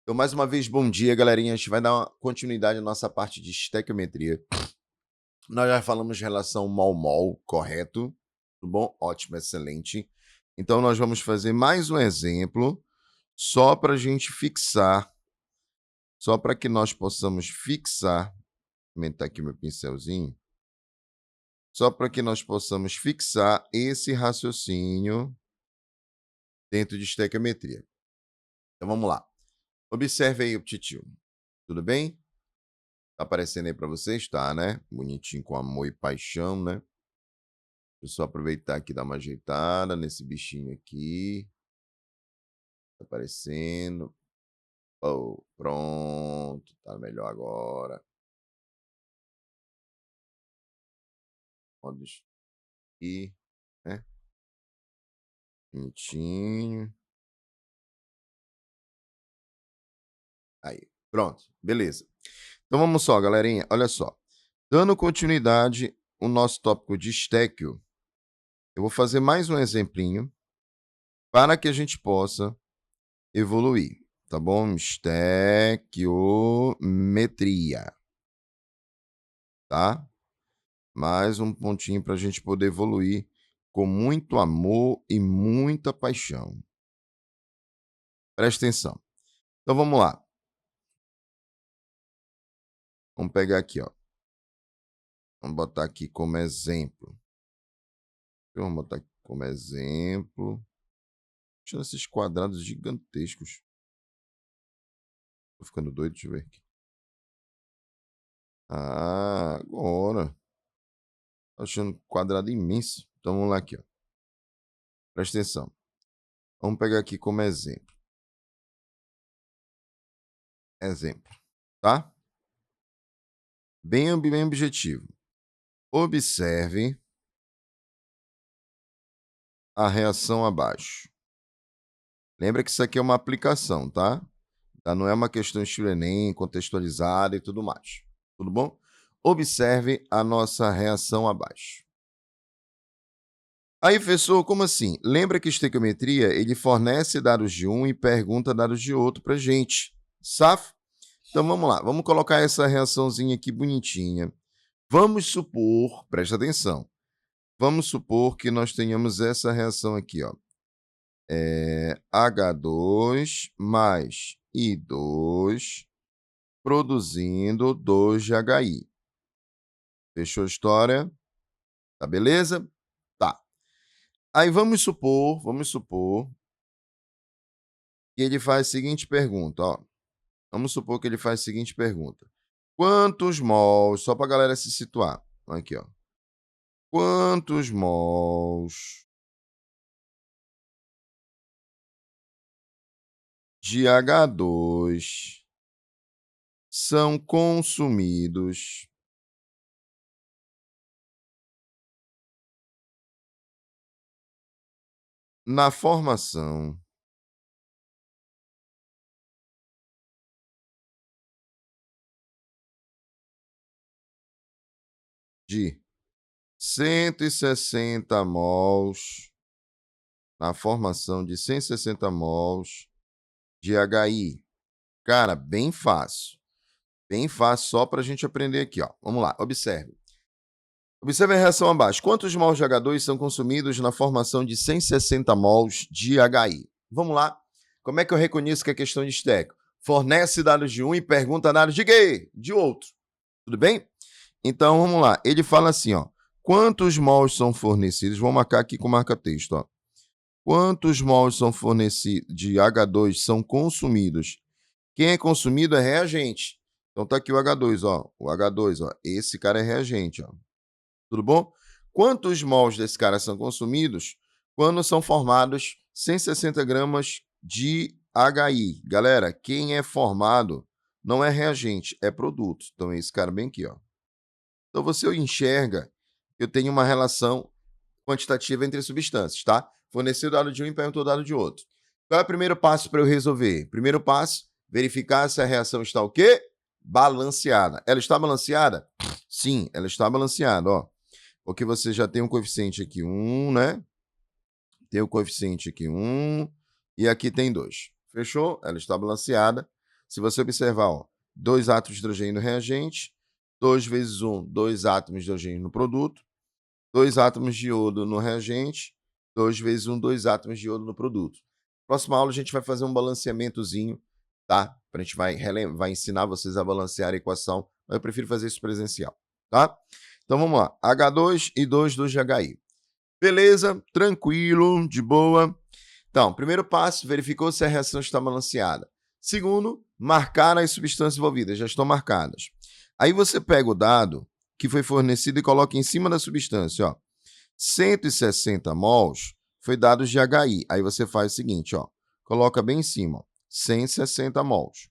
Então, mais uma vez, bom dia, galerinha. A gente vai dar uma continuidade à nossa parte de estequiometria. Nós já falamos de relação mol-mol, correto? Tudo bom? Ótimo, excelente. Então, nós vamos fazer mais um exemplo, só para a gente fixar, só para que nós possamos fixar, vou aumentar aqui o meu pincelzinho, só para que nós possamos fixar esse raciocínio dentro de estequiometria. Então, vamos lá. Observe aí o titio. Tudo bem? Tá aparecendo aí para vocês? Tá, né? Bonitinho, com amor e paixão, né? Deixa eu só aproveitar aqui e dar uma ajeitada nesse bichinho aqui. Tá aparecendo. Oh, pronto. Tá melhor agora. Modo aqui, né? Bonitinho. Aí, pronto. Beleza. Então vamos só, galerinha. Olha só. Dando continuidade ao nosso tópico de estéquio, eu vou fazer mais um exemplinho para que a gente possa evoluir, tá bom? Estequiometria, tá? Mais um pontinho para a gente poder evoluir com muito amor e muita paixão. Presta atenção. Então vamos lá. Vamos pegar aqui, ó. Vamos botar aqui como exemplo. Vamos botar aqui como exemplo. Deixando esses quadrados gigantescos. Tô ficando doido, deixa eu ver aqui. Ah, agora. Tô achando quadrado imenso. Então vamos lá aqui, ó. Presta atenção. Vamos pegar aqui como exemplo. Exemplo, tá? Bem objetivo. Observe a reação abaixo. Lembra que isso aqui é uma aplicação, tá? Não é uma questão estilo Enem, contextualizada e tudo mais. Tudo bom? Observe a nossa reação abaixo. Aí, professor, como assim? Lembra que estequiometria, ele fornece dados de um e pergunta dados de outro pra gente. Safo? Então, vamos lá. Vamos colocar essa reaçãozinha aqui bonitinha. Vamos supor, presta atenção, vamos supor que nós tenhamos essa reação aqui, ó. H2 mais I2 produzindo 2 de HI. Fechou a história? Tá beleza? Tá. Aí vamos supor que ele faz a seguinte pergunta, ó. Vamos supor que ele faz a seguinte pergunta. Quantos mols, só para a galera se situar, aqui, ó. Quantos mols de H2 são consumidos na formação de 160 mols, na formação de 160 mols de HI. Cara, bem fácil. Bem fácil, só para a gente aprender aqui, ó. Vamos lá, observe. Observe a reação abaixo. Quantos mols de H2 são consumidos na formação de 160 mols de HI? Vamos lá. Como é que eu reconheço que é questão de estéquio? Fornece dados de um e pergunta dados de quê? De outro. Tudo bem? Então, vamos lá. Ele fala assim, ó. Quantos mols são fornecidos? Vou marcar aqui com marca-texto, ó. Quantos mols são fornecidos de H2 são consumidos? Quem é consumido é reagente. Então tá aqui o H2, ó. O H2, ó. Esse cara é reagente, ó. Tudo bom? Quantos mols desse cara são consumidos quando são formados 160 gramas de HI? Galera, quem é formado não é reagente, é produto. Então é esse cara bem aqui, ó. Então você enxerga que eu tenho uma relação quantitativa entre substâncias, tá? Forneceu o dado de um e perguntou o dado de outro. Qual é o primeiro passo para eu resolver? Primeiro passo, verificar se a reação está o quê? Balanceada. Ela está balanceada? Sim, ela está balanceada, ó. Porque você já tem um coeficiente aqui 1, né? Tem o coeficiente aqui 1 e aqui tem 2. Fechou? Ela está balanceada. Se você observar, ó, 2 átomos de hidrogênio no reagente, 2 vezes 1, 2 átomos de hidrogênio no produto, 2 átomos de iodo no reagente, 2 vezes 1, 2 átomos de iodo no produto. Próxima aula a gente vai fazer um balanceamentozinho, tá? A gente vai ensinar vocês a balancear a equação, mas eu prefiro fazer isso presencial, tá? Então vamos lá, H2 e 2 de HI. Beleza, tranquilo, de boa. Então, primeiro passo, verificou se a reação está balanceada. Segundo, marcar as substâncias envolvidas, já estão marcadas. Aí você pega o dado que foi fornecido e coloca em cima da substância, ó. 160 mols foi dados de HI. Aí você faz o seguinte, ó, coloca bem em cima, ó, 160 mols.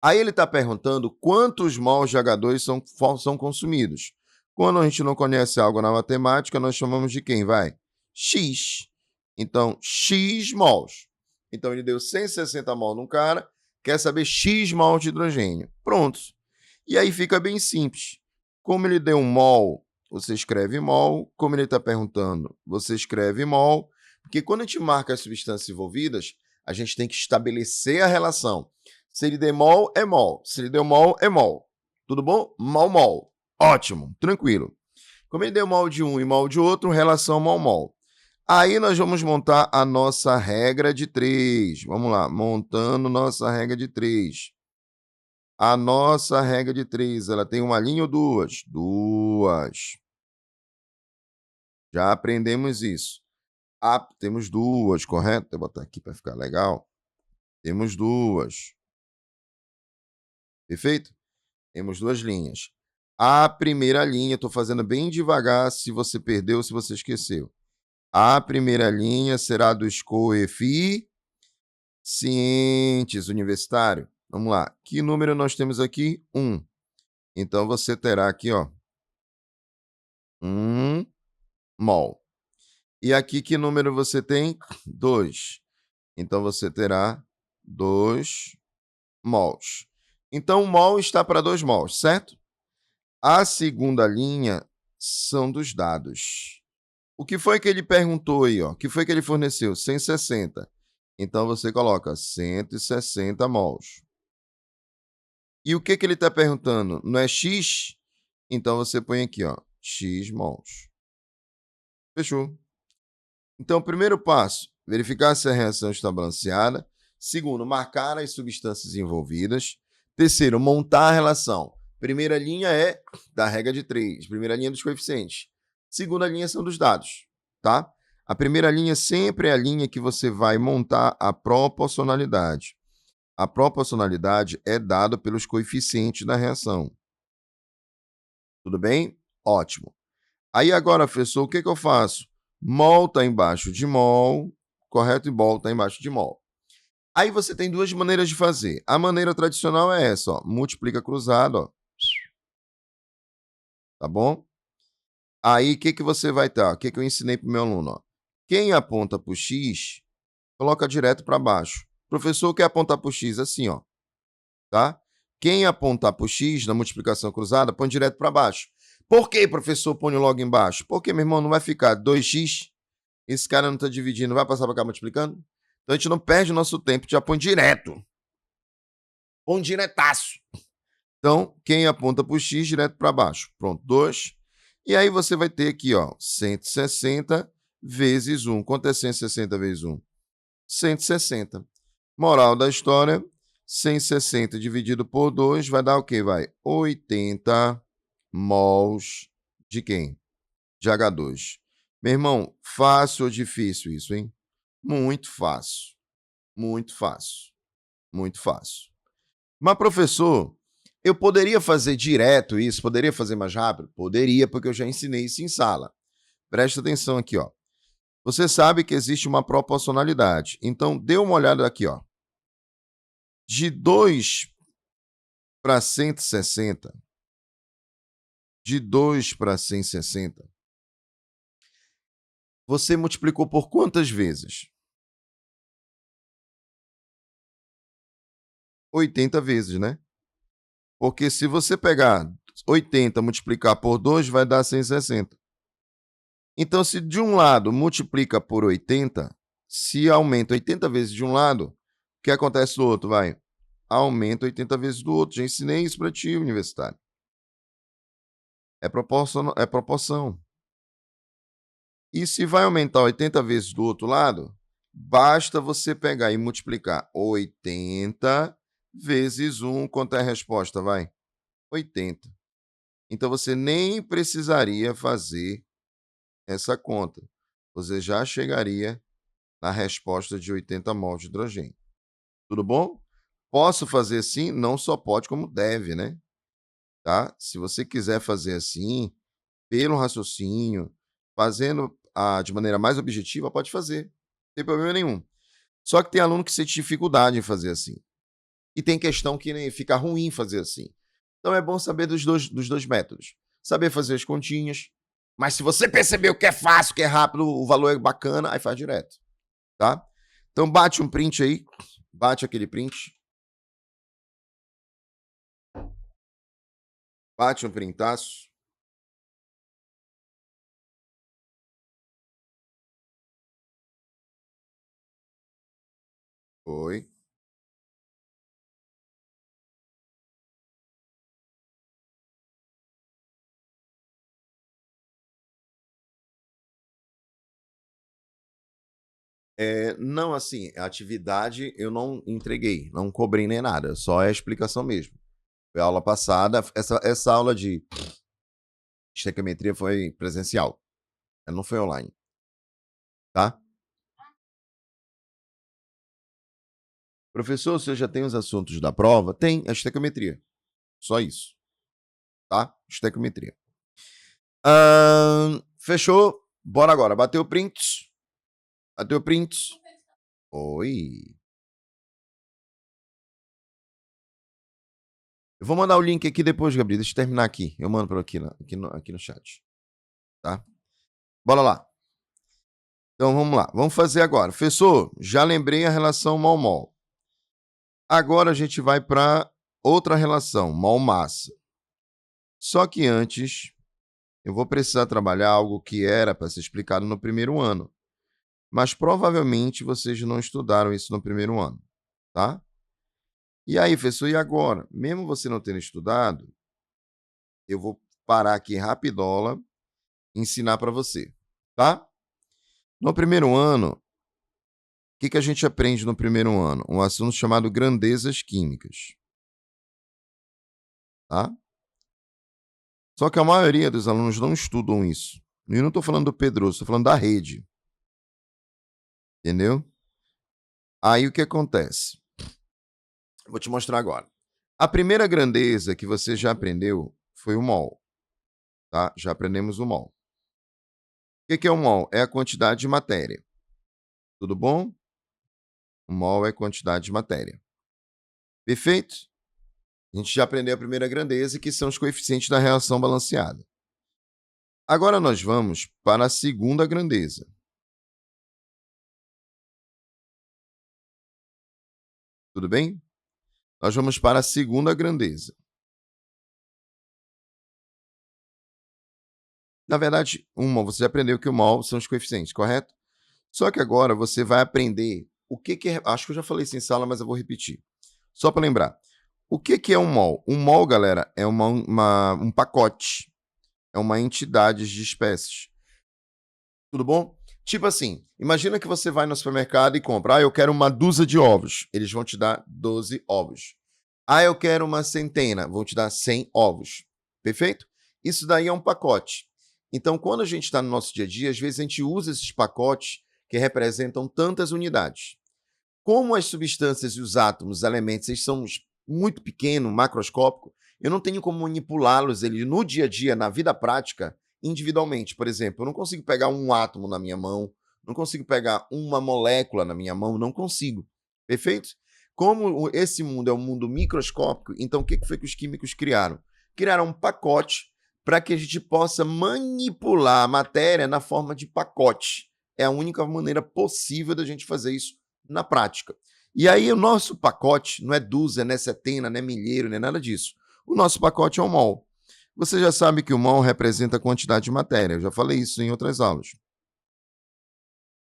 Aí ele está perguntando quantos mols de H2 são consumidos. Quando a gente não conhece algo na matemática, nós chamamos de quem? Vai? X. Então, X mols. Então, ele deu 160 mols num cara, quer saber X mols de hidrogênio. Pronto. E aí fica bem simples. Como ele deu um mol, você escreve mol. Como ele está perguntando, você escreve mol. Porque quando a gente marca as substâncias envolvidas, a gente tem que estabelecer a relação. Se ele der mol, é mol. Se ele deu mol, é mol. Tudo bom? Mol, mol. Ótimo, tranquilo. Como ele deu mol de um e mol de outro, relação mol, mol. Aí nós vamos montar a nossa regra de 3. Vamos lá, montando nossa regra de 3. A nossa regra de 3, ela tem uma linha ou duas? Duas. Já aprendemos isso. Temos duas, correto? Vou botar aqui para ficar legal. Temos duas. Perfeito? Temos duas linhas. A primeira linha, estou fazendo bem devagar se você perdeu, se você esqueceu. A primeira linha será dos coeficientes universitário. Vamos lá. Que número nós temos aqui? 1. Então, você terá aqui, ó, 1 mol. E aqui, que número você tem? 2. Então, você terá 2 mols. Então, o mol está para 2 mols, certo? A segunda linha são dos dados. O que foi que ele perguntou aí, ó? O que foi que ele forneceu? 160. Então, você coloca 160 mols. E o que ele está perguntando? Não é X? Então, você põe aqui, ó, X mols. Fechou. Então, primeiro passo, verificar se a reação está balanceada. Segundo, marcar as substâncias envolvidas. Terceiro, montar a relação. Primeira linha é da regra de 3. Primeira linha dos coeficientes. Segunda linha são dos dados, tá? A primeira linha sempre é a linha que você vai montar a proporcionalidade. A proporcionalidade é dada pelos coeficientes da reação. Tudo bem? Ótimo. Aí agora, professor, o que eu faço? Mol está embaixo de mol, correto? E mol está embaixo de mol. Aí você tem duas maneiras de fazer. A maneira tradicional é essa, ó, multiplica cruzado, ó. Tá bom? Aí, o que você vai ter? O que eu ensinei para o meu aluno? Ó? Quem aponta para o X, coloca direto para baixo. Professor, quer apontar para o X? Assim, ó. Tá? Quem apontar para o X na multiplicação cruzada, põe direto para baixo. Por que, professor, põe logo embaixo? Porque, meu irmão, não vai ficar 2x, esse cara não está dividindo, vai passar para cá multiplicando? Então, a gente não perde o nosso tempo, já põe direto. Põe diretaço. Então, quem aponta para o X, direto para baixo. Pronto, 2. E aí você vai ter aqui, ó, 160 vezes 1. Quanto é 160 vezes 1? 160. Moral da história, 160 dividido por 2 vai dar o quê? Vai 80 mols de quem? De H2. Meu irmão, fácil ou difícil isso, hein? Muito fácil. Muito fácil. Muito fácil. Mas, professor, eu poderia fazer direto isso? Poderia fazer mais rápido? Poderia, porque eu já ensinei isso em sala. Presta atenção aqui, ó. Você sabe que existe uma proporcionalidade. Então, dê uma olhada aqui, ó. De 2 para 160, de 2 para 160, você multiplicou por quantas vezes? 80 vezes, né? Porque se você pegar 80 multiplicar por 2, vai dar 160. Então, se de um lado multiplica por 80, se aumenta 80 vezes de um lado, o que acontece do outro? Vai aumenta 80 vezes do outro. Já ensinei isso para ti, universitário. É proporção. E se vai aumentar 80 vezes do outro lado, basta você pegar e multiplicar 80 vezes 1. Quanto é a resposta, vai? 80. Então você nem precisaria fazer essa conta. Você já chegaria na resposta de 80 mols de hidrogênio. Tudo bom? Posso fazer assim? Não só pode, como deve, né? Tá? Se você quiser fazer assim, pelo raciocínio, fazendo de maneira mais objetiva, pode fazer. Não tem problema nenhum. Só que tem aluno que sente dificuldade em fazer assim. E tem questão que nem fica ruim fazer assim. Então é bom saber dos dois métodos. Saber fazer as continhas. Mas se você percebeu que é fácil, que é rápido, o valor é bacana, aí faz direto. Tá? Então bate um print aí. Bate aquele print. Bate um printaço. Foi. Não, assim, a atividade eu não entreguei, não cobrei nem nada, só é a explicação mesmo. Foi a aula passada, essa aula de estequiometria foi presencial, não foi online, tá? Professor, você já tem os assuntos da prova? Tem, a estequiometria, só isso, tá? Estequiometria. Fechou? Bora agora, bateu prints? Bateu prints? Oi. Eu vou mandar o link aqui depois, Gabriel. Deixa eu terminar aqui. Eu mando por aqui, aqui no chat. Tá? Bora lá. Então vamos lá. Vamos fazer agora. Professor, já lembrei a relação mol-mol. Agora a gente vai para outra relação, mol-massa. Só que antes, eu vou precisar trabalhar algo que era para ser explicado no primeiro ano. Mas provavelmente vocês não estudaram isso no primeiro ano, tá? E aí, professor, e agora? Mesmo você não tendo estudado, eu vou parar aqui rapidola e ensinar para você, tá? No primeiro ano, o que a gente aprende no primeiro ano? Um assunto chamado grandezas químicas, tá? Só que a maioria dos alunos não estudam isso. E eu não estou falando do Pedroso, estou falando da rede. Entendeu? Aí o que acontece? Vou te mostrar agora. A primeira grandeza que você já aprendeu foi o mol, tá? Já aprendemos o mol. O que é o mol? É a quantidade de matéria. Tudo bom? O mol é quantidade de matéria. Perfeito? A gente já aprendeu a primeira grandeza, que são os coeficientes da reação balanceada. Agora nós vamos para a segunda grandeza. Tudo bem? Nós vamos para a segunda grandeza. Na verdade, você já aprendeu que o mol são os coeficientes, correto? Só que agora você vai aprender o que é. Acho que eu já falei isso em sala, mas eu vou repetir. Só para lembrar. O que é um mol? Um mol, galera, é um pacote. É uma entidade de espécies. Tudo bom? Tipo assim, imagina que você vai no supermercado e compra. Eu quero uma dúzia de ovos. Eles vão te dar 12 ovos. Eu quero uma centena. Vão te dar 100 ovos. Perfeito? Isso daí é um pacote. Então, quando a gente está no nosso dia a dia, às vezes a gente usa esses pacotes que representam tantas unidades. Como as substâncias e os átomos, os elementos, eles são muito pequenos, macroscópicos, eu não tenho como manipulá-los no dia a dia, na vida prática, individualmente. Por exemplo, eu não consigo pegar um átomo na minha mão, não consigo pegar uma molécula na minha mão, não consigo. Perfeito? Como esse mundo é um mundo microscópico, então o que foi que os químicos criaram? Criaram um pacote para que a gente possa manipular a matéria na forma de pacote. É a única maneira possível da gente fazer isso na prática. E aí o nosso pacote não é dúzia, não é centena, não é milheiro, não é nada disso. O nosso pacote é um mol. Você já sabe que o mol representa a quantidade de matéria. Eu já falei isso em outras aulas.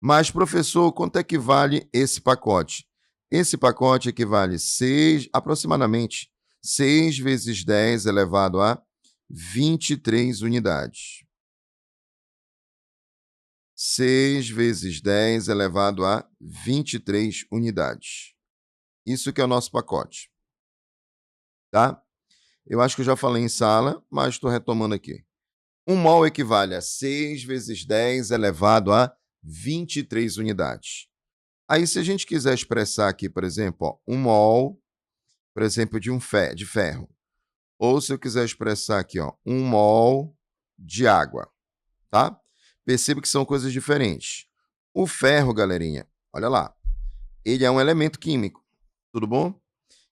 Mas, professor, quanto é que vale esse pacote? Esse pacote equivale aproximadamente 6 vezes 10 elevado a 23 unidades. 6 vezes 10 elevado a 23 unidades. Isso que é o nosso pacote, tá? Eu acho que eu já falei em sala, mas estou retomando aqui. 1 mol equivale a 6 vezes 10 elevado a 23 unidades. Aí, se a gente quiser expressar aqui, por exemplo, ó, 1 mol, por exemplo, de ferro. Ou se eu quiser expressar aqui, ó, 1 mol de água, tá? Perceba que são coisas diferentes. O ferro, galerinha, olha lá, ele é um elemento químico, tudo bom?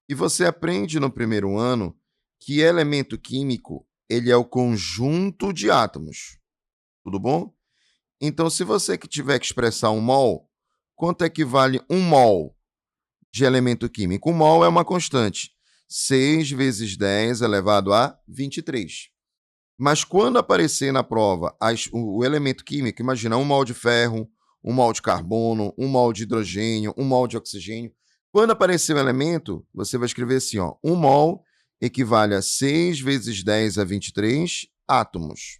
E você aprende no primeiro ano que elemento químico, ele é o conjunto de átomos, tudo bom? Então, se você que tiver que expressar 1 mol, quanto equivale 1 mol de elemento químico? 1 mol é uma constante, 6 vezes 10 elevado a 23. Mas quando aparecer na prova o elemento químico, imagina 1 mol de ferro, 1 mol de carbono, 1 mol de hidrogênio, 1 mol de oxigênio. Quando aparecer o elemento, você vai escrever assim, ó, 1 mol equivale a 6 vezes 10 a 23 átomos.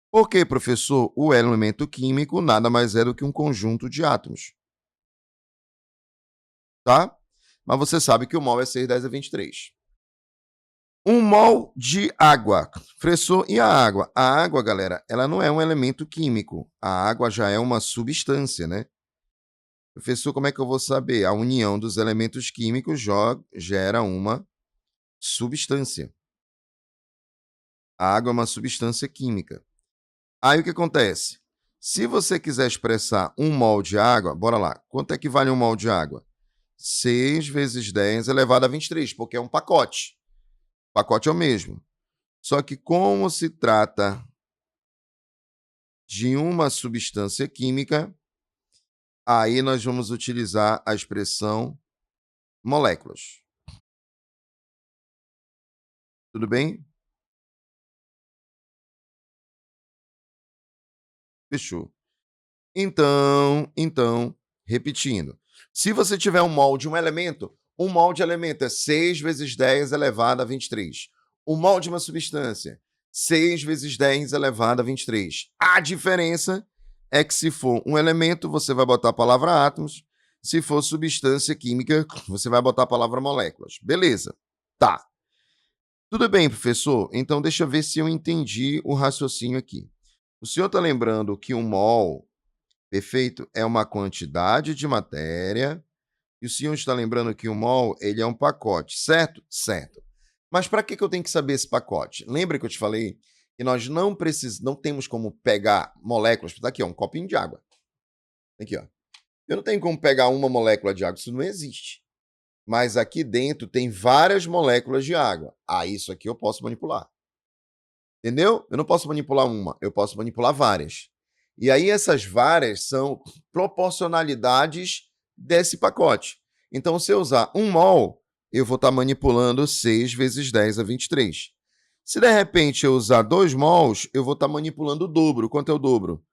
Por quê, professor? O elemento químico nada mais é do que um conjunto de átomos. Tá? Mas você sabe que o mol é 6, 10 a 23. 1 mol de água. Professor, e a água? A água, galera, ela não é um elemento químico. A água já é uma substância, né? Professor, como é que eu vou saber? A união dos elementos químicos gera uma substância. A água é uma substância química. Aí o que acontece? Se você quiser expressar 1 mol de água, bora lá. Quanto é que vale 1 mol de água? 6 vezes 10 elevado a 23, porque é um pacote. O pacote é o mesmo. Só que como se trata de uma substância química, aí nós vamos utilizar a expressão moléculas. Tudo bem? Fechou. Então, repetindo. Se você tiver um mol de um elemento, um mol de elemento é 6 vezes 10 elevado a 23. Um mol de uma substância, 6 vezes 10 elevado a 23. A diferença é que se for um elemento, você vai botar a palavra átomos. Se for substância química, você vai botar a palavra moléculas. Beleza. Tá. Tudo bem, professor. Então, deixa eu ver se eu entendi o raciocínio aqui. O senhor está lembrando que um mol, perfeito, é uma quantidade de matéria, e o senhor está lembrando que o mol ele é um pacote, certo? Certo. Mas para que eu tenho que saber esse pacote? Lembra que eu te falei que nós não temos como pegar moléculas. Está aqui, ó, um copinho de água. Aqui, ó. Eu não tenho como pegar uma molécula de água, isso não existe. Mas aqui dentro tem várias moléculas de água. Ah, isso aqui eu posso manipular. Entendeu? Eu não posso manipular uma, eu posso manipular várias. E aí essas várias são proporcionalidades desse pacote. Então, se eu usar 1 mol, eu vou estar manipulando 6 vezes 10 a 23. Se de repente eu usar 2 mols, eu vou estar manipulando o dobro. Quanto é o dobro?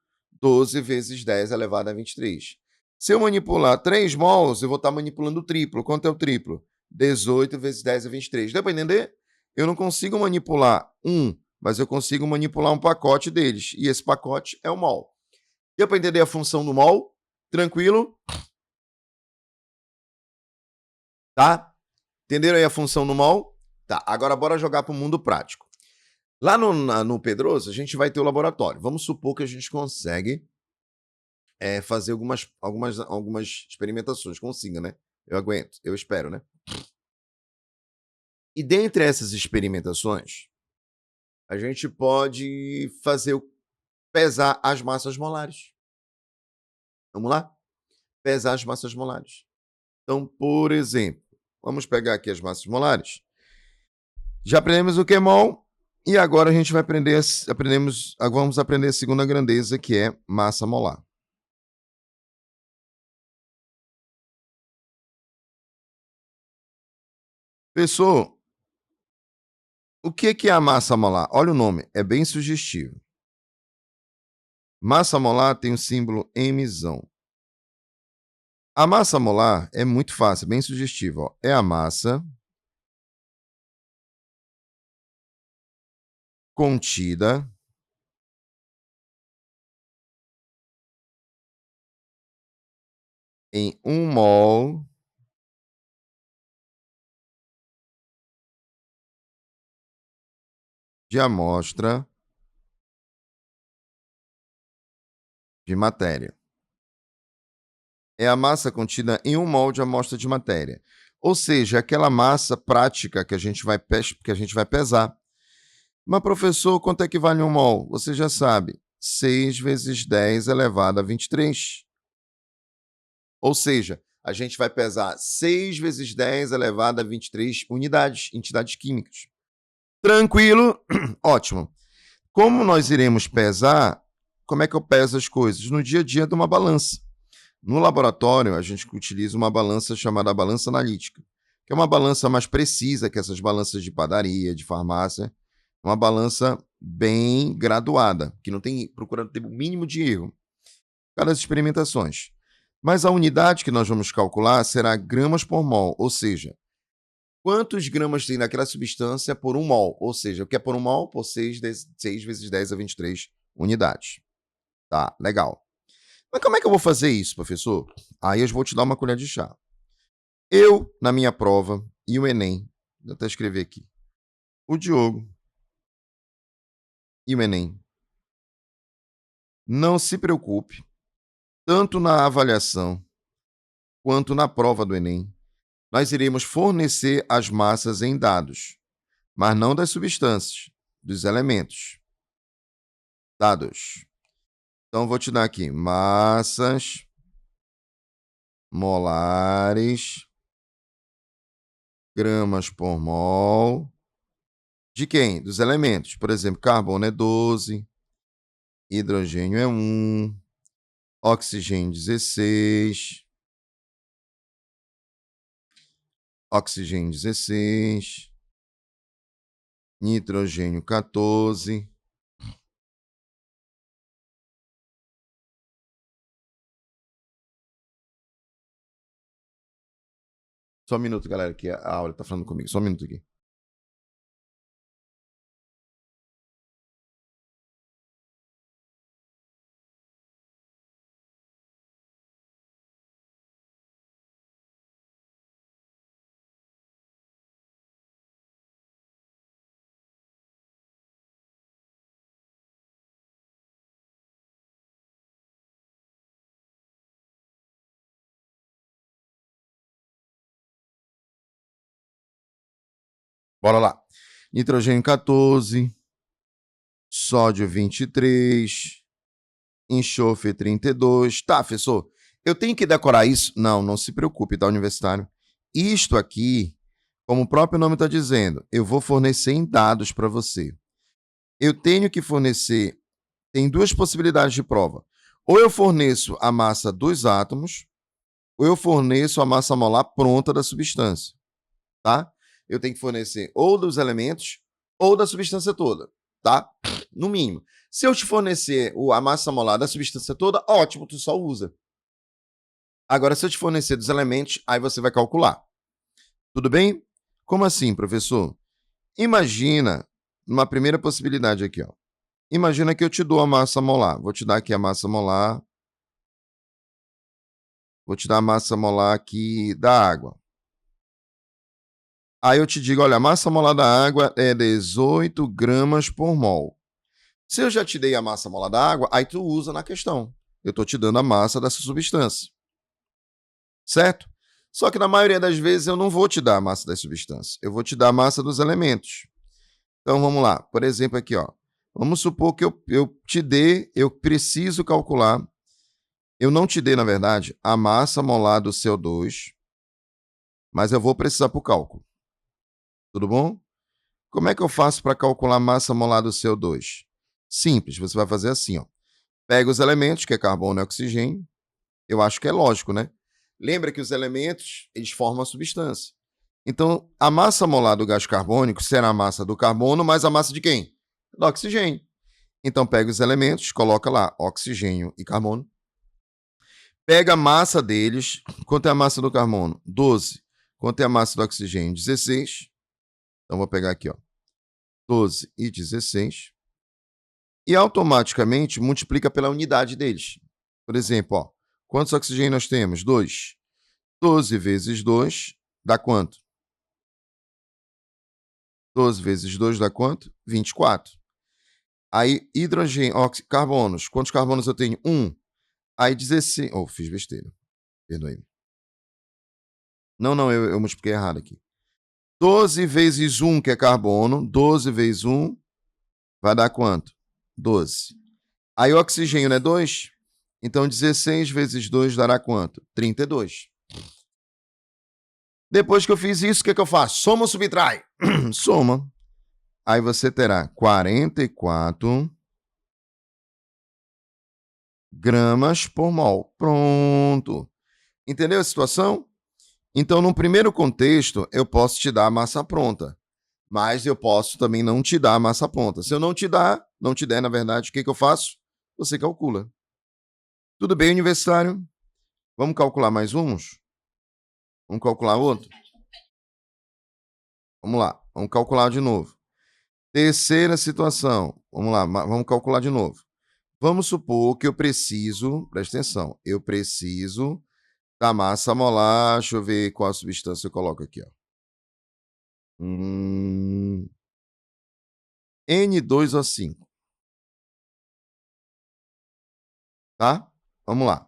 12 vezes 10 elevado a 23. Se eu manipular 3 mols, eu vou estar manipulando o triplo. Quanto é o triplo? 18 vezes 10 a 23. Deu para entender? Eu não consigo manipular mas eu consigo manipular um pacote deles. E esse pacote é o mol. Deu para entender a função do mol? Tranquilo? Tá? Entenderam aí a função do mol? Tá, agora bora jogar para o mundo prático. Lá no Pedroso, a gente vai ter o laboratório. Vamos supor que a gente consegue fazer algumas experimentações. Consiga, né? Eu aguento, eu espero, né? E dentre essas experimentações, a gente pode pesar as massas molares. Vamos lá? Pesar as massas molares. Então, por exemplo, vamos pegar aqui as massas molares. Já aprendemos o que é mol e agora a gente vai vamos aprender a segunda grandeza, que é massa molar. Pessoal, o que é a massa molar? Olha o nome, é bem sugestivo. Massa molar tem o símbolo Mzão. A massa molar é muito fácil, bem sugestiva. Ó. É a massa contida em 1 mol de amostra de matéria. É a massa contida em 1 mol de amostra de matéria. Ou seja, aquela massa prática que a gente vai pesar. Mas, professor, quanto é que vale 1 mol? Você já sabe. 6 vezes 10 elevado a 23. Ou seja, a gente vai pesar 6 vezes 10 elevado a 23 unidades, entidades químicas. Tranquilo? Ótimo. Como nós iremos pesar, como é que eu peso as coisas? No dia a dia de uma balança. No laboratório, a gente utiliza uma balança chamada balança analítica, que é uma balança mais precisa que essas balanças de padaria, de farmácia, uma balança bem graduada, que não tem, procura ter o mínimo de erro. Cada experimentações. Mas a unidade que nós vamos calcular será gramas por mol, ou seja, quantos gramas tem naquela substância por 1 mol, ou seja, o que é por 1 mol? Por 6 vezes 10 a 23 unidades. Tá, legal. Mas como é que eu vou fazer isso, professor? Aí eu vou te dar uma colher de chá. Eu, na minha prova, e o Enem, vou até escrever aqui, o Diogo e o Enem, não se preocupe, tanto na avaliação quanto na prova do Enem, nós iremos fornecer as massas em dados, mas não das substâncias, dos elementos. Dados. Então, vou te dar aqui massas molares, gramas por mol. De quem? Dos elementos. Por exemplo, carbono é 12, hidrogênio é 1, oxigênio 16, oxigênio 16, nitrogênio 14. Só um minuto, galera, que a aula está falando comigo. Só um minuto aqui. Bora lá. Nitrogênio 14, sódio 23, enxofre 32. Tá, professor, eu tenho que decorar isso? Não, não se preocupe, tá, universitário? Isto aqui, como o próprio nome está dizendo, eu vou fornecer em dados para você. Eu tenho que fornecer, tem duas possibilidades de prova. Ou eu forneço a massa dos átomos, ou eu forneço a massa molar pronta da substância, tá? Eu tenho que fornecer ou dos elementos ou da substância toda, tá? No mínimo. Se eu te fornecer a massa molar da substância toda, ótimo, tu só usa. Agora, se eu te fornecer dos elementos, aí você vai calcular. Tudo bem? Como assim, professor? Imagina, uma primeira possibilidade aqui, ó. Imagina que eu te dou a massa molar. Vou te dar aqui a massa molar. Vou te dar a massa molar aqui da água. Aí eu te digo, olha, a massa molar da água é 18 gramas por mol. Se eu já te dei a massa molar da água, aí tu usa na questão. Eu estou te dando a massa dessa substância. Certo? Só que na maioria das vezes eu não vou te dar a massa das substâncias. Eu vou te dar a massa dos elementos. Então vamos lá. Por exemplo, aqui, ó. Vamos supor que eu te dê, eu preciso calcular. Eu não te dei, na verdade, a massa molar do CO2, mas eu vou precisar para o cálculo. Tudo bom? Como é que eu faço para calcular a massa molar do CO2? Simples, você vai fazer assim, ó. Pega os elementos, que é carbono e oxigênio. Eu acho que é lógico, né? Lembra que os elementos, eles formam a substância. Então, a massa molar do gás carbônico será a massa do carbono mais a massa de quem? Do oxigênio. Então, pega os elementos, coloca lá oxigênio e carbono. Pega a massa deles. Quanto é a massa do carbono? 12. Quanto é a massa do oxigênio? 16. Então, vou pegar aqui, ó. 12 e 16. E automaticamente multiplica pela unidade deles. Por exemplo, ó, quantos oxigênio nós temos? 2. 12 vezes 2 dá quanto? 12 vezes 2 dá quanto? 24. Aí, hidrogênio, carbonos. Quantos carbonos eu tenho? 1. Aí, 16... Oh, fiz besteira. Perdoe-me. Não, eu multipliquei errado aqui. 12 vezes 1, que é carbono. 12 vezes 1 vai dar quanto? 12. Aí, o oxigênio não é 2? Então, 16 vezes 2 dará quanto? 32. Depois que eu fiz isso, o que eu faço? Soma ou subtrai? Soma. Aí você terá 44 gramas por mol. Pronto. Entendeu a situação? Então, no primeiro contexto, eu posso te dar a massa pronta. Mas eu posso também não te dar a massa pronta. Se eu não te der, na verdade, o que eu faço? Você calcula. Tudo bem, universitário? Vamos calcular mais uns? Vamos calcular outro? Vamos lá, vamos calcular de novo. Terceira situação. Vamos lá, vamos calcular de novo. Vamos supor que eu preciso, presta atenção, eu preciso da massa molar. Deixa eu ver qual a substância eu coloco aqui, ó. N2O5. Tá? Vamos lá.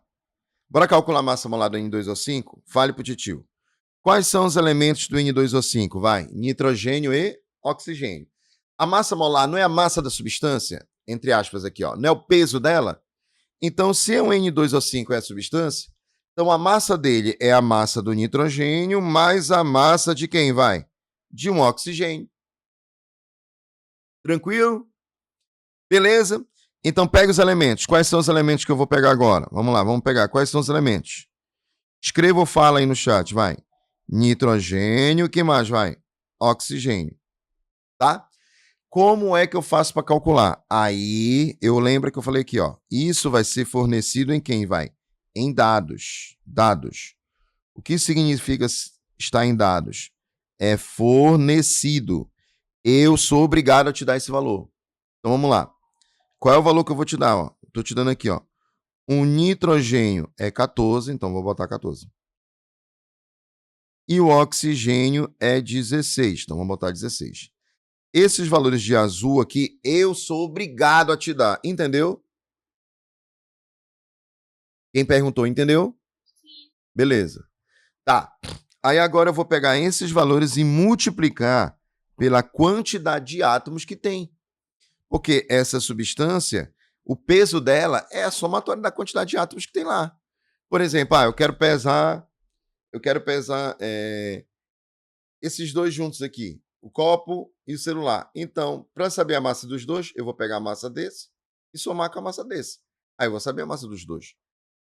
Bora calcular a massa molar do N2O5? Fale pro titio. Quais são os elementos do N2O5? Vai, nitrogênio e oxigênio. A massa molar não é a massa da substância? Entre aspas aqui, ó. Não é o peso dela? Então, se o N2O5 é a substância, então a massa dele é a massa do nitrogênio mais a massa de quem, vai? De um oxigênio. Tranquilo? Beleza? Então, pega os elementos. Quais são os elementos que eu vou pegar agora? Vamos lá, vamos pegar. Quais são os elementos? Escreva ou fala aí no chat, vai. Nitrogênio, o que mais, vai? Oxigênio. Tá? Como é que eu faço para calcular? Aí, eu lembro que eu falei aqui, ó. Isso vai ser fornecido em quem, vai? Em dados. Dados. O que significa estar em dados? É fornecido. Eu sou obrigado a te dar esse valor. Então, vamos lá. Qual é o valor que eu vou te dar? Estou te dando aqui, ó. O nitrogênio é 14, então vou botar 14. E o oxigênio é 16, então vamos botar 16. Esses valores de azul aqui, eu sou obrigado a te dar, entendeu? Quem perguntou, entendeu? Sim. Beleza. Tá. Aí agora eu vou pegar esses valores e multiplicar pela quantidade de átomos que tem. Porque essa substância, o peso dela é a somatória da quantidade de átomos que tem lá. Por exemplo, eu quero pesar esses dois juntos aqui, o copo e o celular. Então, para saber a massa dos dois, eu vou pegar a massa desse e somar com a massa desse. Aí eu vou saber a massa dos dois.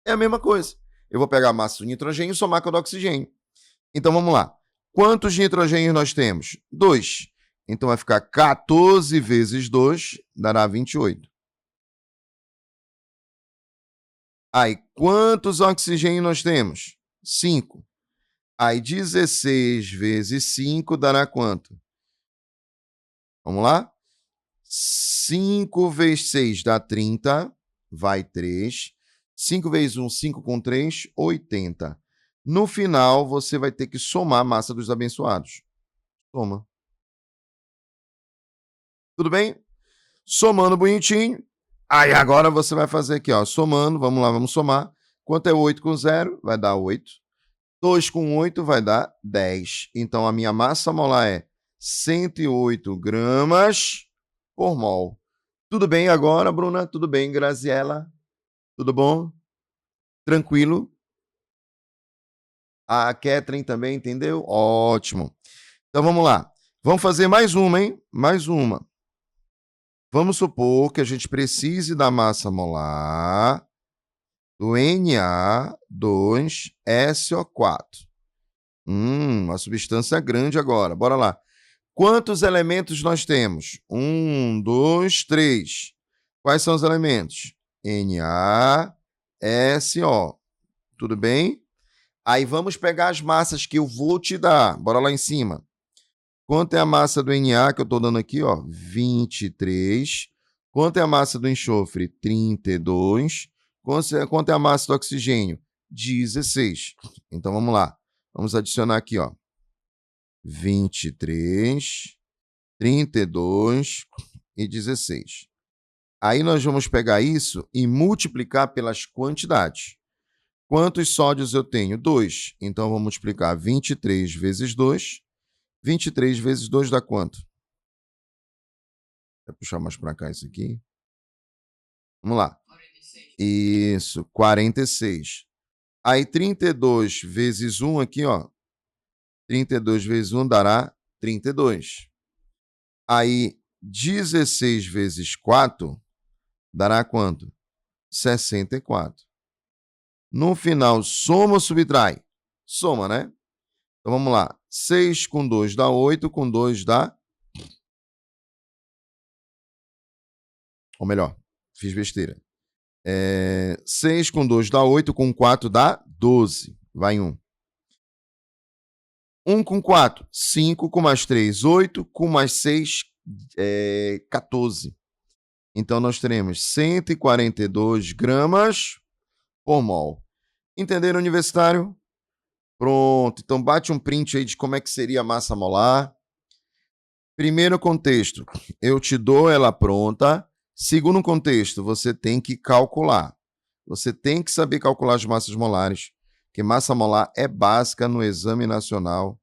É a mesma coisa. Eu vou pegar a massa do nitrogênio e somar com a do oxigênio. Então, vamos lá. Quantos nitrogênios nós temos? 2. Então, vai ficar 14 vezes 2, dará 28. Aí, quantos oxigênios nós temos? 5. Aí, 16 vezes 5 dará quanto? Vamos lá? 5 vezes 6 dá 30, vai 3. 5 vezes 1, 5 com 3, 80. No final, você vai ter que somar a massa dos abençoados. Soma. Tudo bem? Somando bonitinho. Aí agora você vai fazer aqui, ó, somando. Vamos lá, vamos somar. Quanto é 8 com 0? Vai dar 8. 2 com 8 vai dar 10. Então, a minha massa molar é 108 gramas por mol. Tudo bem agora, Bruna? Tudo bem, Graziela? Tudo bom? Tranquilo? A Catherine também entendeu? Ótimo. Então, vamos lá. Vamos fazer mais uma, hein? Mais uma. Vamos supor que a gente precise da massa molar do Na2SO4. Uma substância grande agora. Bora lá. Quantos elementos nós temos? 1, 2, 3. Quais são os elementos? NaSO. Tudo bem? Aí vamos pegar as massas que eu vou te dar. Bora lá em cima. Quanto é a massa do Na, que eu estou dando aqui, ó? 23. Quanto é a massa do enxofre? 32. Quanto é a massa do oxigênio? 16. Então, vamos lá. Vamos adicionar aqui, ó. 23, 32 e 16. Aí nós vamos pegar isso e multiplicar pelas quantidades. Quantos sódios eu tenho? 2. Então, vou multiplicar 23 vezes 2. 23 vezes 2 dá quanto? Vou puxar mais para cá isso aqui. Vamos lá. 46. Isso, 46. Aí 32 vezes 1 aqui, ó. 32 vezes 1 dará 32. Aí 16 vezes 4 dará quanto? 64. No final, soma ou subtrai? Soma, né? Então vamos lá. 6 com 2 dá 8, com 2 dá... Ou melhor, fiz besteira. 6 com 2 dá 8, com 4 dá 12. Vai 1. 1 com 4, 5, com mais 3, 8, com mais 6, 14. Então, nós teremos 142 gramas por mol. Entenderam, universitário? Pronto. Então, bate um print aí de como é que seria a massa molar. Primeiro contexto, eu te dou ela pronta. Segundo contexto, você tem que calcular. Você tem que saber calcular as massas molares, que massa molar é básica no Exame Nacional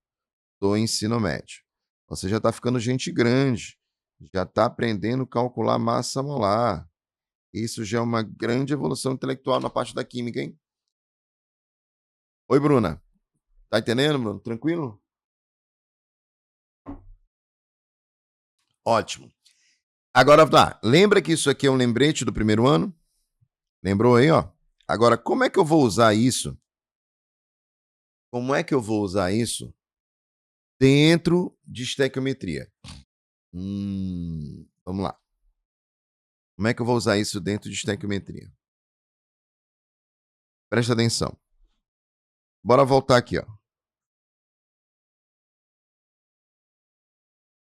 do Ensino Médio. Você já está ficando gente grande, já está aprendendo a calcular massa molar. Isso já é uma grande evolução intelectual na parte da química, hein? Oi, Bruna. Tá entendendo, Bruno? Tranquilo? Ótimo. Agora, tá. Lembra que isso aqui é um lembrete do primeiro ano? Lembrou aí, ó? Agora, como é que eu vou usar isso? Como é que eu vou usar isso dentro de estequiometria? Vamos lá. Como é que eu vou usar isso dentro de estequiometria? Presta atenção. Bora voltar aqui, ó.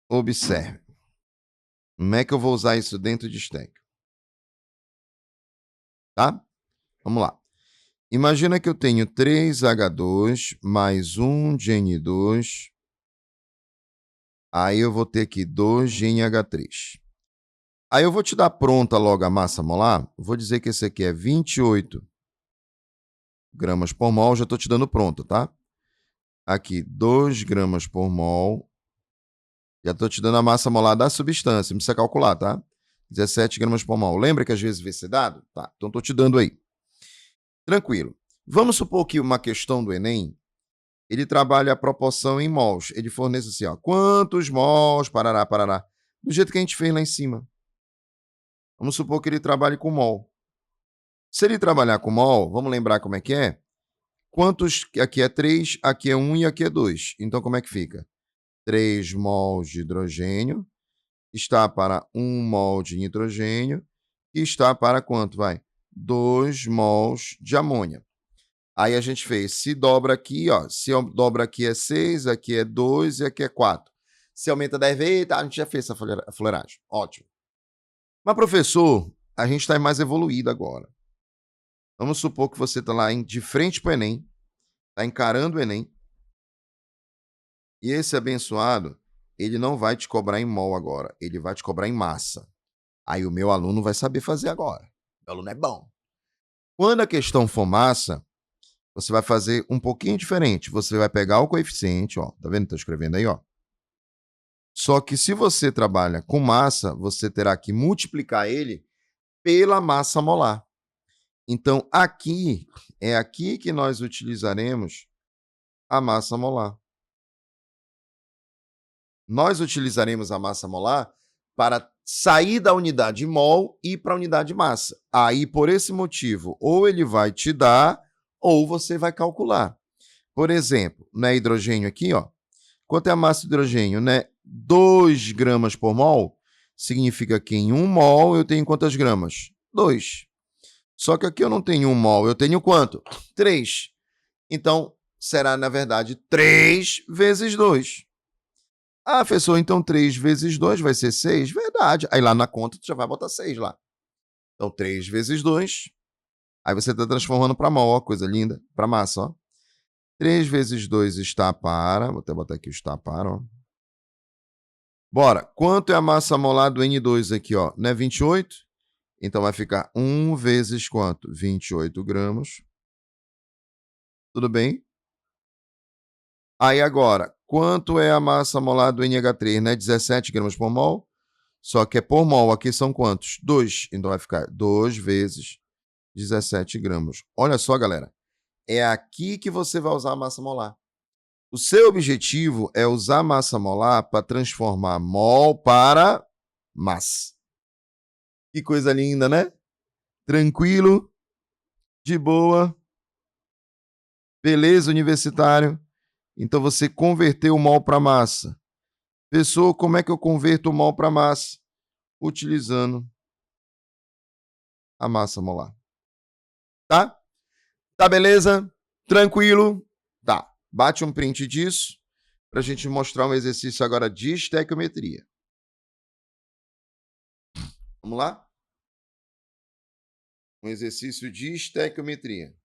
Observe. Como é que eu vou usar isso dentro de estequio? Tá? Vamos lá. Imagina que eu tenho 3H2 mais 1 de N2. Aí eu vou ter aqui 2 de NH3. Aí eu vou te dar pronta logo a massa molar. Vou dizer que esse aqui é 28 gramas por mol. Já estou te dando pronto, tá? Aqui, 2 gramas por mol. Já estou te dando a massa molar da substância. Não precisa calcular, tá? 17 gramas por mol. Lembra que às vezes vê ser dado? Tá, então estou te dando aí. Tranquilo. Vamos supor que uma questão do Enem, ele trabalha a proporção em mols. Ele fornece assim, ó, quantos mols, parará, parará. Do jeito que a gente fez lá em cima. Vamos supor que ele trabalhe com mol. Se ele trabalhar com mol, vamos lembrar como é que é? Quantos, aqui é 3, aqui é 1 e aqui é 2. Então, como é que fica? 3 mols de hidrogênio está para 1 mol de nitrogênio, que está para quanto, vai? 2 mols de amônia. Aí a gente fez, se dobra aqui, ó, se dobra aqui é 6, aqui é 2 e aqui é 4. Se aumenta 10 vezes, tá, a gente já fez essa fuleiragem. Ótimo. Mas, professor, a gente está mais evoluído agora. Vamos supor que você está lá de frente para o Enem, está encarando o Enem, e esse abençoado, ele não vai te cobrar em mol agora, ele vai te cobrar em massa. Aí o meu aluno vai saber fazer agora. O aluno é bom. Quando a questão for massa, você vai fazer um pouquinho diferente. Você vai pegar o coeficiente, ó, tá vendo? Estou escrevendo aí, ó. Só que se você trabalha com massa, você terá que multiplicar ele pela massa molar. Então, é aqui que nós utilizaremos a massa molar. Nós utilizaremos a massa molar para sair da unidade mol e ir para a unidade massa. Aí, por esse motivo, ou ele vai te dar, ou você vai calcular. Por exemplo, né, hidrogênio aqui, ó. Quanto é a massa de hidrogênio? Né? 2 gramas por mol significa que em 1 mol eu tenho quantas gramas? 2. Só que aqui eu não tenho 1 mol, eu tenho quanto? 3. Então, será, na verdade, 3 vezes 2. Ah, professor, então 3 vezes 2 vai ser 6? Verdade. Aí lá na conta tu já vai botar 6 lá. Então, 3 vezes 2. Aí você está transformando para mol, ó, coisa linda. Para massa, ó. 3 vezes 2 está para... Vou até botar aqui o está para, ó. Bora. Quanto é a massa molar do N2 aqui, ó? Não é 28? Então vai ficar 1 vezes quanto? 28 gramas. Tudo bem? Aí agora, quanto é a massa molar do NH3? Não é 17 gramas por mol? Só que é por mol. Aqui são quantos? 2. Então vai ficar 2 vezes 17 gramas. Olha só, galera. É aqui que você vai usar a massa molar. O seu objetivo é usar a massa molar para transformar mol para massa. Que coisa linda, né? Tranquilo, de boa, beleza, universitário. Então você converteu o mol para massa. Pessoa, como é que eu converto o mol para massa? Utilizando a massa molar. Tá? Tá beleza? Tranquilo? Tá. Bate um print disso para a gente mostrar um exercício agora de estequiometria. Vamos lá? Um exercício de estequiometria.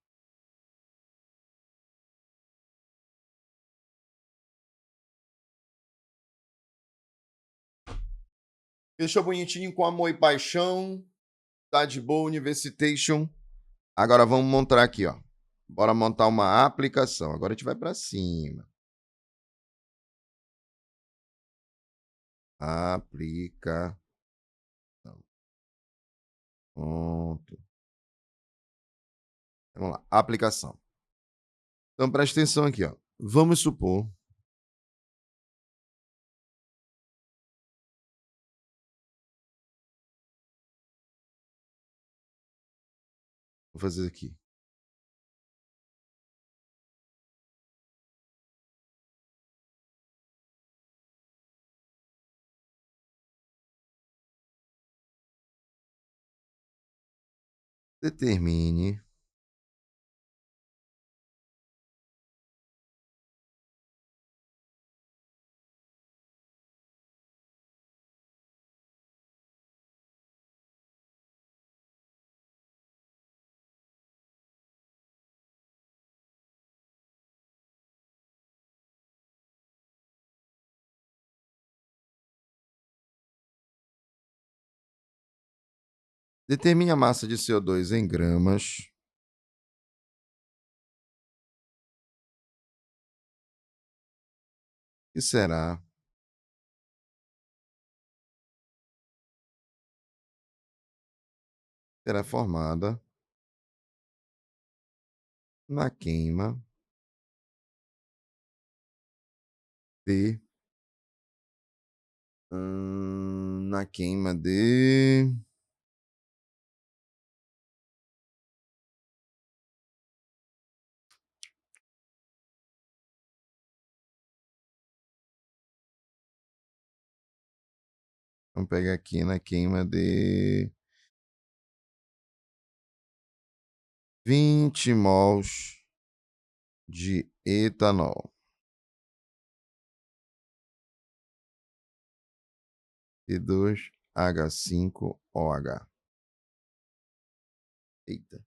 Fechou bonitinho com amor e paixão. Tá de boa, Universitation. Agora vamos montar aqui, ó. Bora montar uma aplicação. Agora a gente vai para cima. Aplica. Pronto. Vamos lá. Aplicação. Então presta atenção aqui, ó. Vamos supor vou fazer aqui. Determine Determine a massa de CO2 em gramas. Que será formada na queima de na queima de vamos pegar aqui na queima de 20 mols de etanol. C2H5OH. Eita.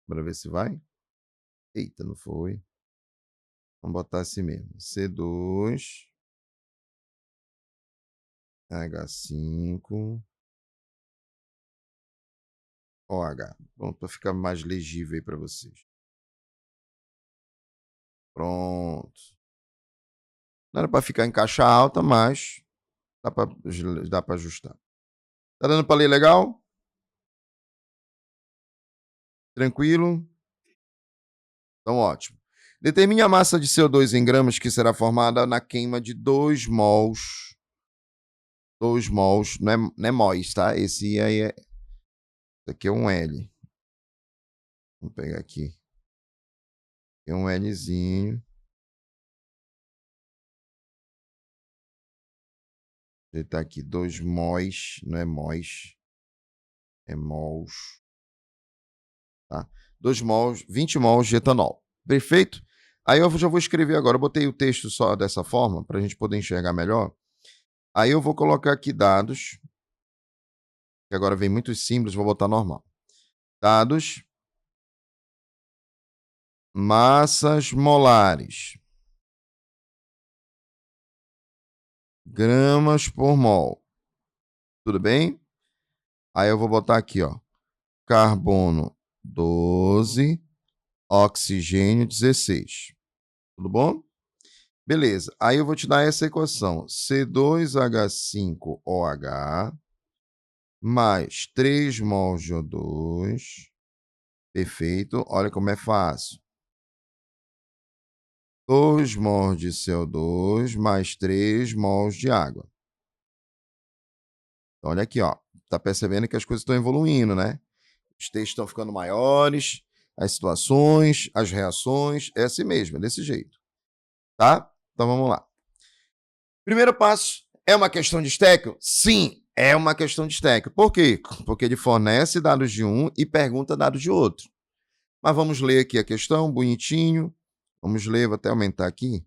Bora ver se vai. Eita, não foi. Vamos botar assim mesmo. C2H5OH. Pronto, para ficar mais legível aí para vocês. Pronto. Não era para ficar em caixa alta, mas dá para ajustar. Tá dando para ler legal? Tranquilo? Então, ótimo. Determine a massa de CO2 em gramas que será formada na queima de 2 mols. 2 mols, não é móis, tá? Esse aí é... Esse aqui é um L. Vamos pegar aqui. Tem um Lzinho. Ajeitar aqui 2 mols, não é mós, é mols, tá? 2 mols, 20 mols de etanol. Perfeito? Aí eu já vou escrever agora, eu botei o texto só dessa forma, para a gente poder enxergar melhor. Aí eu vou colocar aqui dados, que agora vem muito simples, vou botar normal. Dados, massas molares, gramas por mol. Tudo bem? Aí eu vou botar aqui, ó, carbono 12, oxigênio 16. Tudo bom? Beleza. Aí eu vou te dar essa equação. C2H5OH mais 3 mols de O2. Perfeito. Olha como é fácil. 2 mols de CO2 mais 3 mols de água. Então, olha aqui, ó. Tá percebendo que as coisas estão evoluindo, né? Os textos estão ficando maiores, as situações, as reações. É assim mesmo, é desse jeito. Tá? Então, vamos lá. Primeiro passo, é uma questão de stack? Sim, é uma questão de stack. Por quê? Porque ele fornece dados de um e pergunta dados de outro. Mas vamos ler aqui a questão, bonitinho. Vamos ler, vou até aumentar aqui.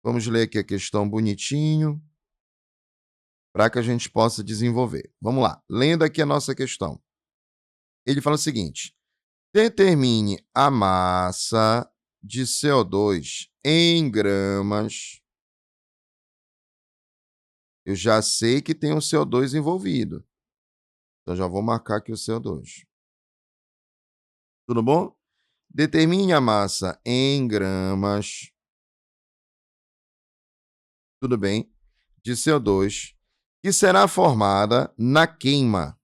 Vamos ler aqui a questão bonitinho, para que a gente possa desenvolver. Vamos lá, lendo aqui a nossa questão. Ele fala o seguinte: determine a massa de CO2 em gramas. Eu já sei que tem o CO2 envolvido. Então, já vou marcar aqui o CO2. Tudo bom? Determine a massa em gramas. Tudo bem? De CO2, que será formada na queima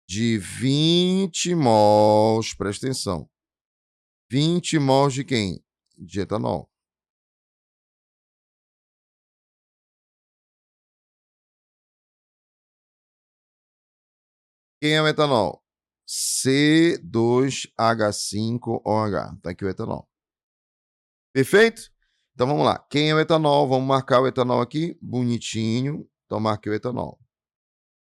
de 20 mols, presta atenção, 20 mols de quem? De etanol. Quem é o etanol? C2H5OH. Tá aqui o etanol. Perfeito? Então vamos lá. Quem é o etanol? Vamos marcar o etanol aqui, bonitinho. Então marquei o etanol.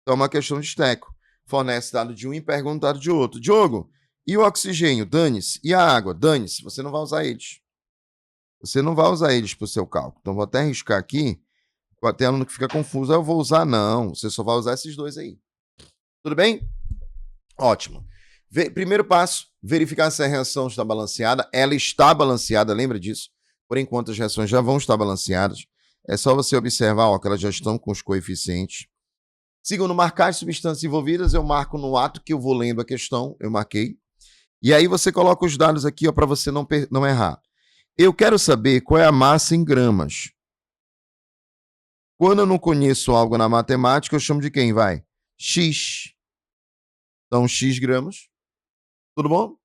Então é uma questão de esteco. Fornece dado de um e pergunta dado de outro. Diogo, e o oxigênio? Dane-se. E a água? Dane-se. Você não vai usar eles. Você não vai usar eles para o seu cálculo. Então vou até arriscar aqui. Até aluno que fica confuso, eu vou usar, não. Você só vai usar esses dois aí. Tudo bem? Ótimo. Primeiro passo, verificar se a reação está balanceada. Ela está balanceada, lembra disso? Por enquanto, as reações já vão estar balanceadas. É só você observar ó, que elas já estão com os coeficientes. Segundo, marcar as substâncias envolvidas. Eu marco no ato que eu vou lendo a questão. Eu marquei. E aí você coloca os dados aqui para você não errar. Eu quero saber qual é a massa em gramas. Quando eu não conheço algo na matemática, eu chamo de quem? Vai? X. Então, X gramas. Tudo bom?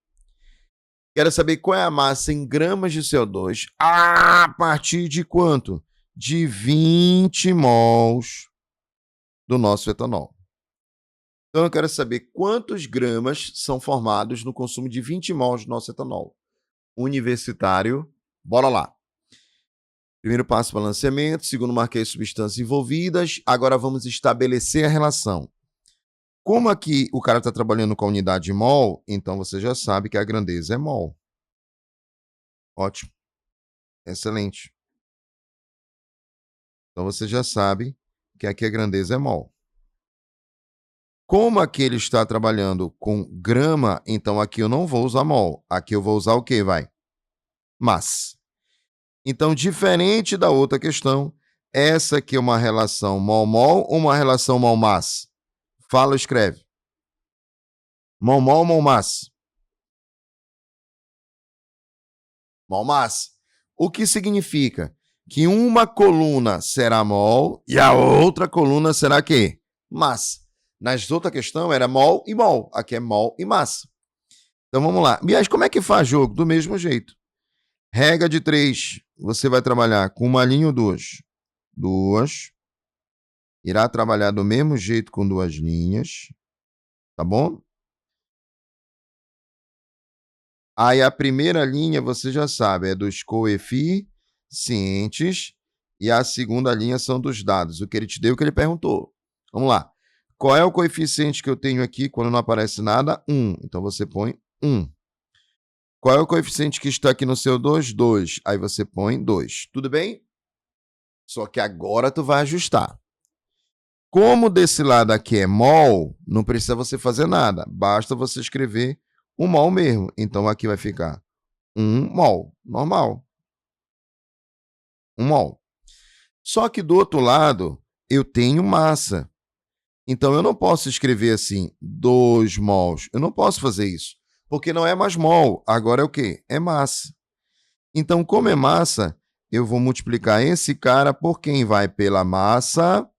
Quero saber qual é a massa em gramas de CO2 a partir de quanto? De 20 mols do nosso etanol. Então, eu quero saber quantos gramas são formados no consumo de 20 mols do nosso etanol. Universitário, bora lá. Primeiro passo, balanceamento. Segundo, marquei as substâncias envolvidas. Agora vamos estabelecer a relação. Como aqui o cara está trabalhando com a unidade mol, então você já sabe que a grandeza é mol. Ótimo. Excelente. Então você já sabe que aqui a grandeza é mol. Como aqui ele está trabalhando com grama, então aqui eu não vou usar mol. Aqui eu vou usar o quê, vai? Mass. Então, diferente da outra questão, essa aqui é uma relação mol-mol ou uma relação mol-mass? Fala, escreve. Mol-mol ou mol-mass? Mol-mass. O que significa? Que uma coluna será mol e a outra coluna será quê? Mass. Nas outras questões era mol e mol. Aqui é mol e mass. Então vamos lá. Bias, como é que faz jogo? Do mesmo jeito. Regra de 3. Você vai trabalhar com uma linha ou duas? Duas. Irá trabalhar do mesmo jeito com duas linhas. Tá bom? Aí a primeira linha, você já sabe, é dos coeficientes e a segunda linha são dos dados. O que ele te deu, o que ele perguntou. Vamos lá. Qual é o coeficiente que eu tenho aqui quando não aparece nada? 1. Então você põe 1. Qual é o coeficiente que está aqui no seu 2? 2. Aí você põe 2. Tudo bem? Só que agora tu vai ajustar. Como desse lado aqui é mol, não precisa você fazer nada. Basta você escrever o mol mesmo. Então aqui vai ficar 1 mol, normal. 1 mol. Só que do outro lado, eu tenho massa. Então eu não posso escrever assim, 2 mols. Eu não posso fazer isso. Porque não é mais mol. Agora é o quê? É massa. Então, como é massa, eu vou multiplicar esse cara por quem vai pela massa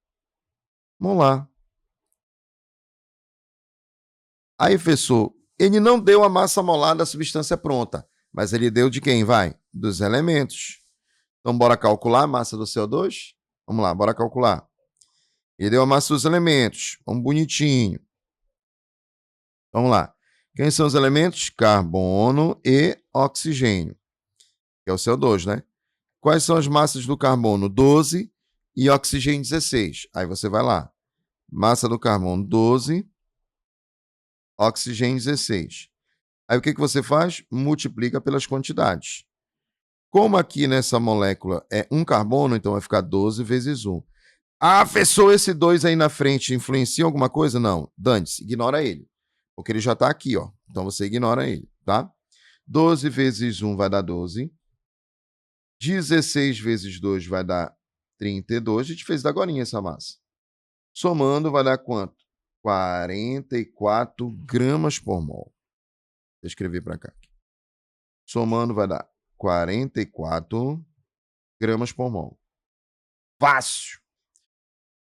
molar. Aí, professor, ele não deu a massa molar da substância pronta, mas ele deu de quem, vai? Dos elementos. Então, bora calcular a massa do CO2? Vamos lá, bora calcular. Ele deu a massa dos elementos. Vamos bonitinho. Vamos lá. Quem são os elementos? Carbono e oxigênio, que é o CO2, né? Quais são as massas do carbono? 12 e oxigênio 16. Aí você vai lá. Massa do carbono 12, oxigênio 16. Aí o que você faz? Multiplica pelas quantidades. Como aqui nessa molécula é um carbono, então vai ficar 12 vezes 1. Ah, professor, esse 2 aí na frente influencia em alguma coisa? Não. Dane-se, ignora ele. Porque ele já está aqui, ó. Então você ignora ele, tá? 12 vezes 1 vai dar 12. 16 vezes 2 vai dar 32. A gente fez agorinha essa massa. Somando vai dar quanto? 44 gramas por mol. Vou escrever para cá. Somando vai dar 44 gramas por mol. Fácil.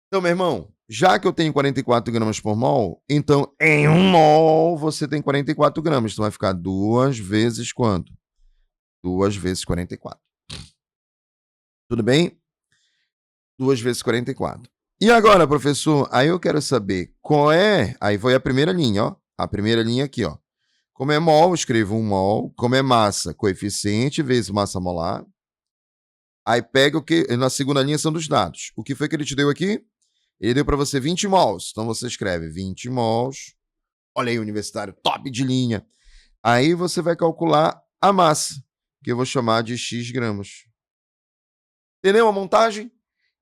Então, meu irmão, já que eu tenho 44 gramas por mol, então em 1 mol você tem 44 gramas. Então vai ficar 2 vezes quanto? 2 vezes 44. Tudo bem? 2 vezes 44. E agora, professor, aí eu quero saber qual é... Aí foi a primeira linha, ó. A primeira linha aqui, ó. Como é mol, escrevo 1 mol. Como é massa, coeficiente vezes massa molar. Aí pega o que... Na segunda linha são dos dados. O que foi que ele te deu aqui? Ele deu para você 20 mols. Então você escreve 20 mols. Olha aí, universitário, top de linha. Aí você vai calcular a massa, que eu vou chamar de x gramas. Entendeu a montagem?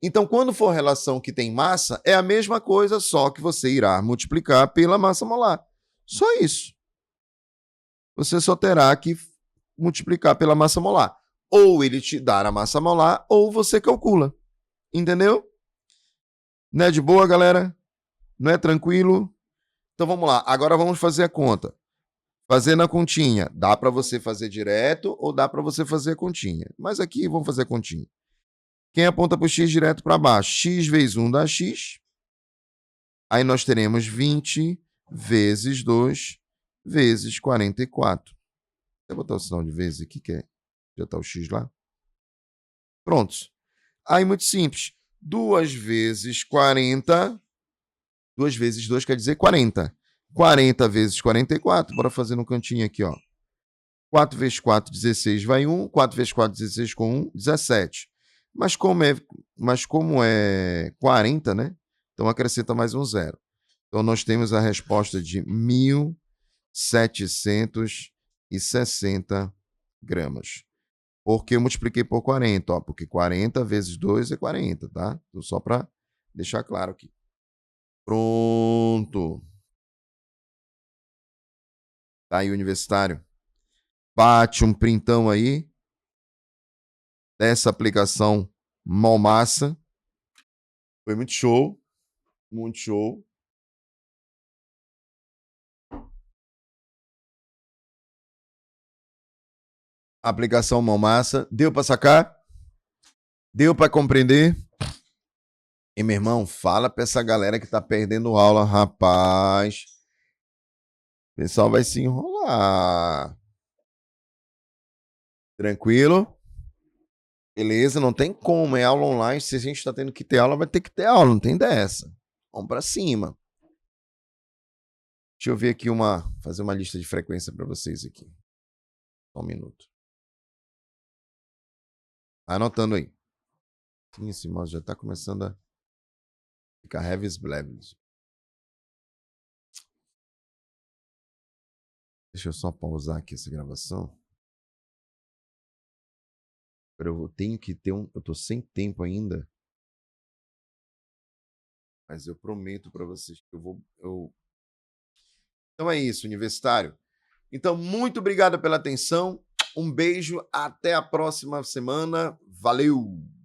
Então, quando for relação que tem massa, é a mesma coisa, só que você irá multiplicar pela massa molar. Só isso. Você só terá que multiplicar pela massa molar. Ou ele te dá a massa molar, ou você calcula. Entendeu? Não é de boa, galera? Não é tranquilo? Então vamos lá. Agora vamos fazer a conta. Fazer na continha. Dá para você fazer direto ou dá para você fazer a continha. Mas aqui vamos fazer a continha. Quem aponta para o x direto para baixo? X vezes 1 dá x. Aí nós teremos 20 vezes 2 vezes 44. Vou botar o sinal de vezes aqui, que já está o x lá. Prontos. Aí muito simples. 2 vezes 40. 2 vezes 2 quer dizer 40. 40 vezes 44. Bora fazer no cantinho aqui, ó. 4 vezes 4, 16 vai 1. 4 vezes 4, 16 com 1, 17. Mas como é 40, né? Então acrescenta mais um zero. Então nós temos a resposta de 1.760 gramas. Porque eu multipliquei por 40, ó, porque 40 vezes 2 é 40, tá? Então, só para deixar claro aqui. Pronto. Tá aí, universitário. Bate um printão aí dessa aplicação Molmassa. Foi muito show. Muito show. Aplicação Molmassa. Deu para sacar? Deu para compreender? E, meu irmão, fala para essa galera que tá perdendo aula, rapaz. O pessoal vai se enrolar. Tranquilo? Beleza, não tem como, é aula online. Se a gente tá tendo que ter aula, vai ter que ter aula, não tem dessa. Vamos para cima. Deixa eu ver aqui fazer uma lista de frequência para vocês aqui. Só um minuto. Vai anotando aí. Sim, esse mouse já está começando a ficar heavy blevels. Deixa eu só pausar aqui essa gravação. Eu tenho que ter um... Eu tô sem tempo ainda. Mas eu prometo para vocês que eu vou... Então é isso, universitário. Então, muito obrigado pela atenção. Um beijo. Até a próxima semana. Valeu!